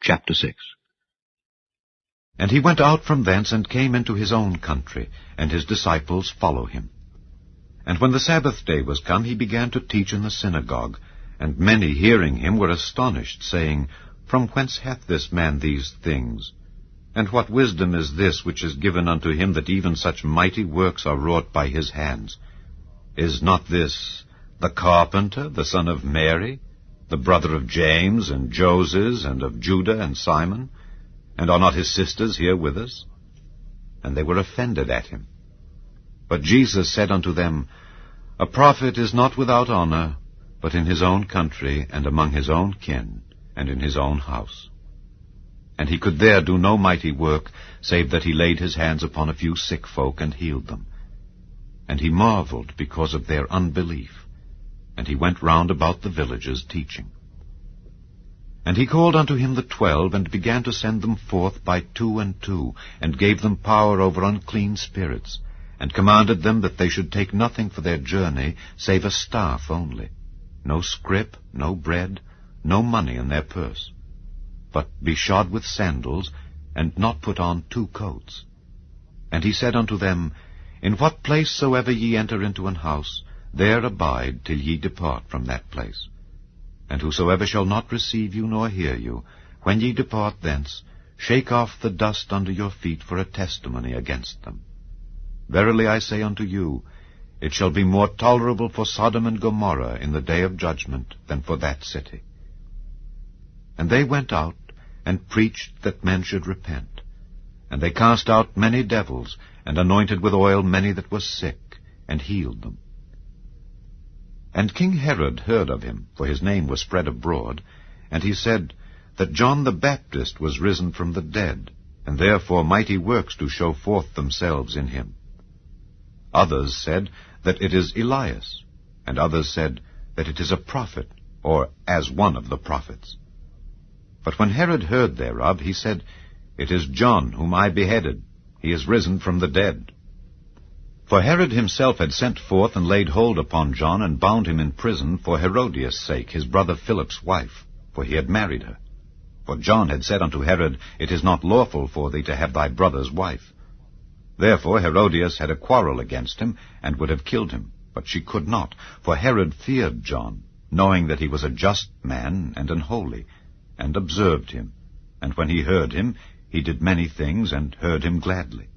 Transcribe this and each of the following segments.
Chapter 6. And he went out from thence, and came into his own country, and his disciples follow him. And when the Sabbath day was come, he began to teach in the synagogue. And many, hearing him, were astonished, saying, From whence hath this man these things? And what wisdom is this which is given unto him, that even such mighty works are wrought by his hands? Is not this the carpenter, the son of Mary, the brother of James, and Joses, and of Judah, and Simon? And are not his sisters here with us? And they were offended at him. But Jesus said unto them, A prophet is not without honor, but in his own country, and among his own kin, and in his own house. And he could there do no mighty work, save that he laid his hands upon a few sick folk, and healed them. And he marveled because of their unbelief. And he went round about the villages teaching. And he called unto him the 12, and began to send them forth by 2 and 2, and gave them power over unclean spirits, and commanded them that they should take nothing for their journey, save a staff only, no scrip, no bread, no money in their purse, but be shod with sandals, and not put on 2 coats. And he said unto them, In what place soever ye enter into an house, there abide till ye depart from that place. And whosoever shall not receive you nor hear you, when ye depart thence, shake off the dust under your feet for a testimony against them. Verily I say unto you, it shall be more tolerable for Sodom and Gomorrah in the day of judgment than for that city. And they went out, and preached that men should repent. And they cast out many devils, and anointed with oil many that were sick, and healed them. And King Herod heard of him, for his name was spread abroad, and he said that John the Baptist was risen from the dead, and therefore mighty works do show forth themselves in him. Others said that it is Elias, and others said that it is a prophet, or as one of the prophets. But when Herod heard thereof, he said, It is John whom I beheaded. He is risen from the dead. For Herod himself had sent forth and laid hold upon John, and bound him in prison for Herodias' sake, his brother Philip's wife, for he had married her. For John had said unto Herod, It is not lawful for thee to have thy brother's wife. Therefore Herodias had a quarrel against him, and would have killed him. But she could not, for Herod feared John, knowing that he was a just man and an holy, and observed him. And when he heard him, he did many things, and heard him gladly.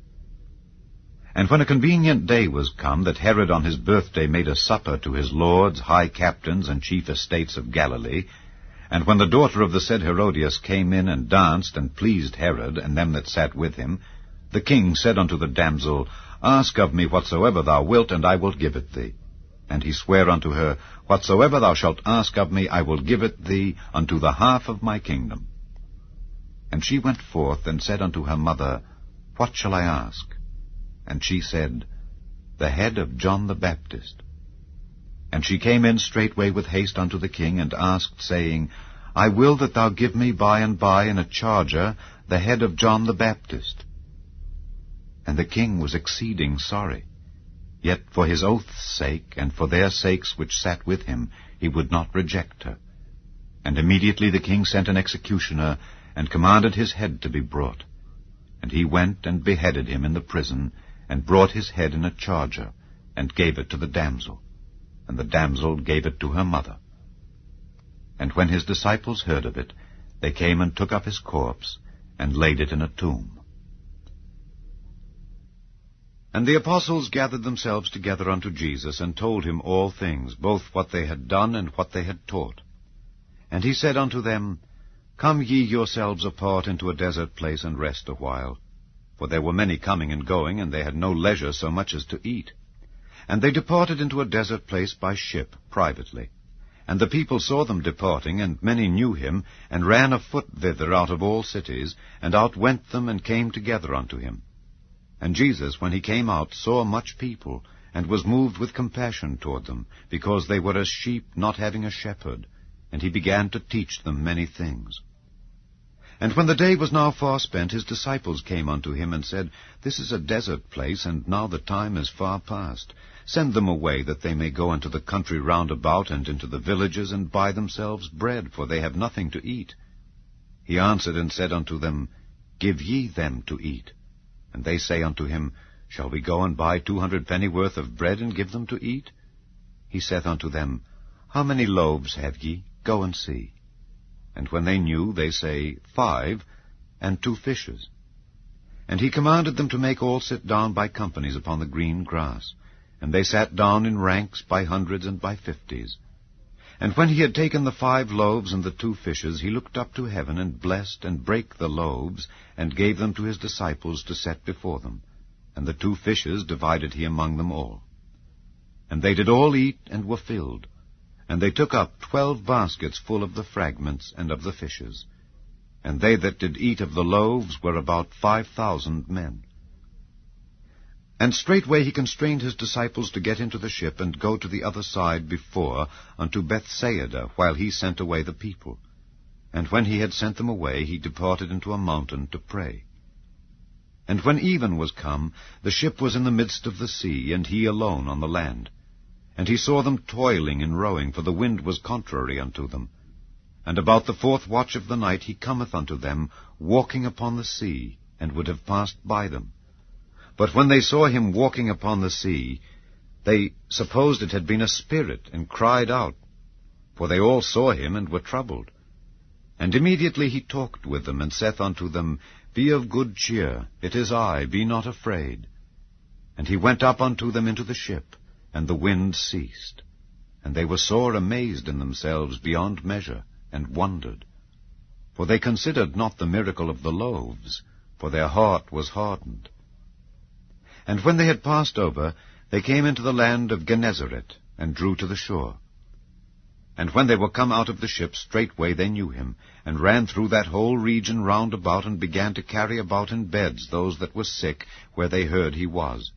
And when a convenient day was come, that Herod on his birthday made a supper to his lords, high captains, and chief estates of Galilee, and when the daughter of the said Herodias came in and danced, and pleased Herod, and them that sat with him, the king said unto the damsel, Ask of me whatsoever thou wilt, and I will give it thee. And he sware unto her, Whatsoever thou shalt ask of me, I will give it thee unto the half of my kingdom. And she went forth, and said unto her mother, What shall I ask? And she said, The head of John the Baptist. And she came in straightway with haste unto the king, and asked, saying, I will that thou give me by and by in a charger the head of John the Baptist. And the king was exceeding sorry. Yet for his oath's sake, and for their sakes which sat with him, he would not reject her. And immediately the king sent an executioner, and commanded his head to be brought. And he went and beheaded him in the prison, and brought his head in a charger, and gave it to the damsel. And the damsel gave it to her mother. And when his disciples heard of it, they came and took up his corpse, and laid it in a tomb. And the apostles gathered themselves together unto Jesus, and told him all things, both what they had done and what they had taught. And he said unto them, Come ye yourselves apart into a desert place, and rest a while. For there were many coming and going, and they had no leisure so much as to eat. And they departed into a desert place by ship, privately. And the people saw them departing, and many knew him, and ran afoot thither out of all cities, and outwent them, and came together unto him. And Jesus, when he came out, saw much people, and was moved with compassion toward them, because they were as sheep not having a shepherd, and he began to teach them many things. And when the day was now far spent, his disciples came unto him, and said, This is a desert place, and now the time is far past. Send them away, that they may go into the country round about, and into the villages, and buy themselves bread, for they have nothing to eat. He answered and said unto them, Give ye them to eat. And they say unto him, Shall we go and buy 200 pennyworth of bread, and give them to eat? He saith unto them, How many loaves have ye? Go and see. And when they knew, they say, 5, and 2 fishes. And he commanded them to make all sit down by companies upon the green grass. And they sat down in ranks by hundreds and by 50s. And when he had taken the 5 loaves and the 2 fishes, he looked up to heaven, and blessed, and brake the loaves, and gave them to his disciples to set before them. And the 2 fishes divided he among them all. And they did all eat, and were filled. And they took up 12 baskets full of the fragments and of the fishes. And they that did eat of the loaves were about 5,000 men. And straightway he constrained his disciples to get into the ship, and go to the other side before, unto Bethsaida, while he sent away the people. And when he had sent them away, he departed into a mountain to pray. And when even was come, the ship was in the midst of the sea, and he alone on the land. And he saw them toiling in rowing, for the wind was contrary unto them. And about the 4th watch of the night he cometh unto them, walking upon the sea, and would have passed by them. But when they saw him walking upon the sea, they supposed it had been a spirit, and cried out. For they all saw him, and were troubled. And immediately he talked with them, and saith unto them, Be of good cheer, it is I, be not afraid. And he went up unto them into the ship, and the wind ceased. And they were sore amazed in themselves beyond measure, and wondered. For they considered not the miracle of the loaves, for their heart was hardened. And when they had passed over, they came into the land of Gennesaret, and drew to the shore. And when they were come out of the ship, straightway they knew him, and ran through that whole region round about, and began to carry about in beds those that were sick, where they heard he was.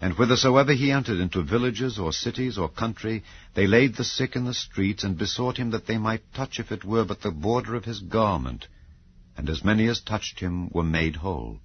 And whithersoever he entered into villages, or cities, or country, they laid the sick in the streets, and besought him that they might touch, if it were but the border of his garment. And as many as touched him were made whole.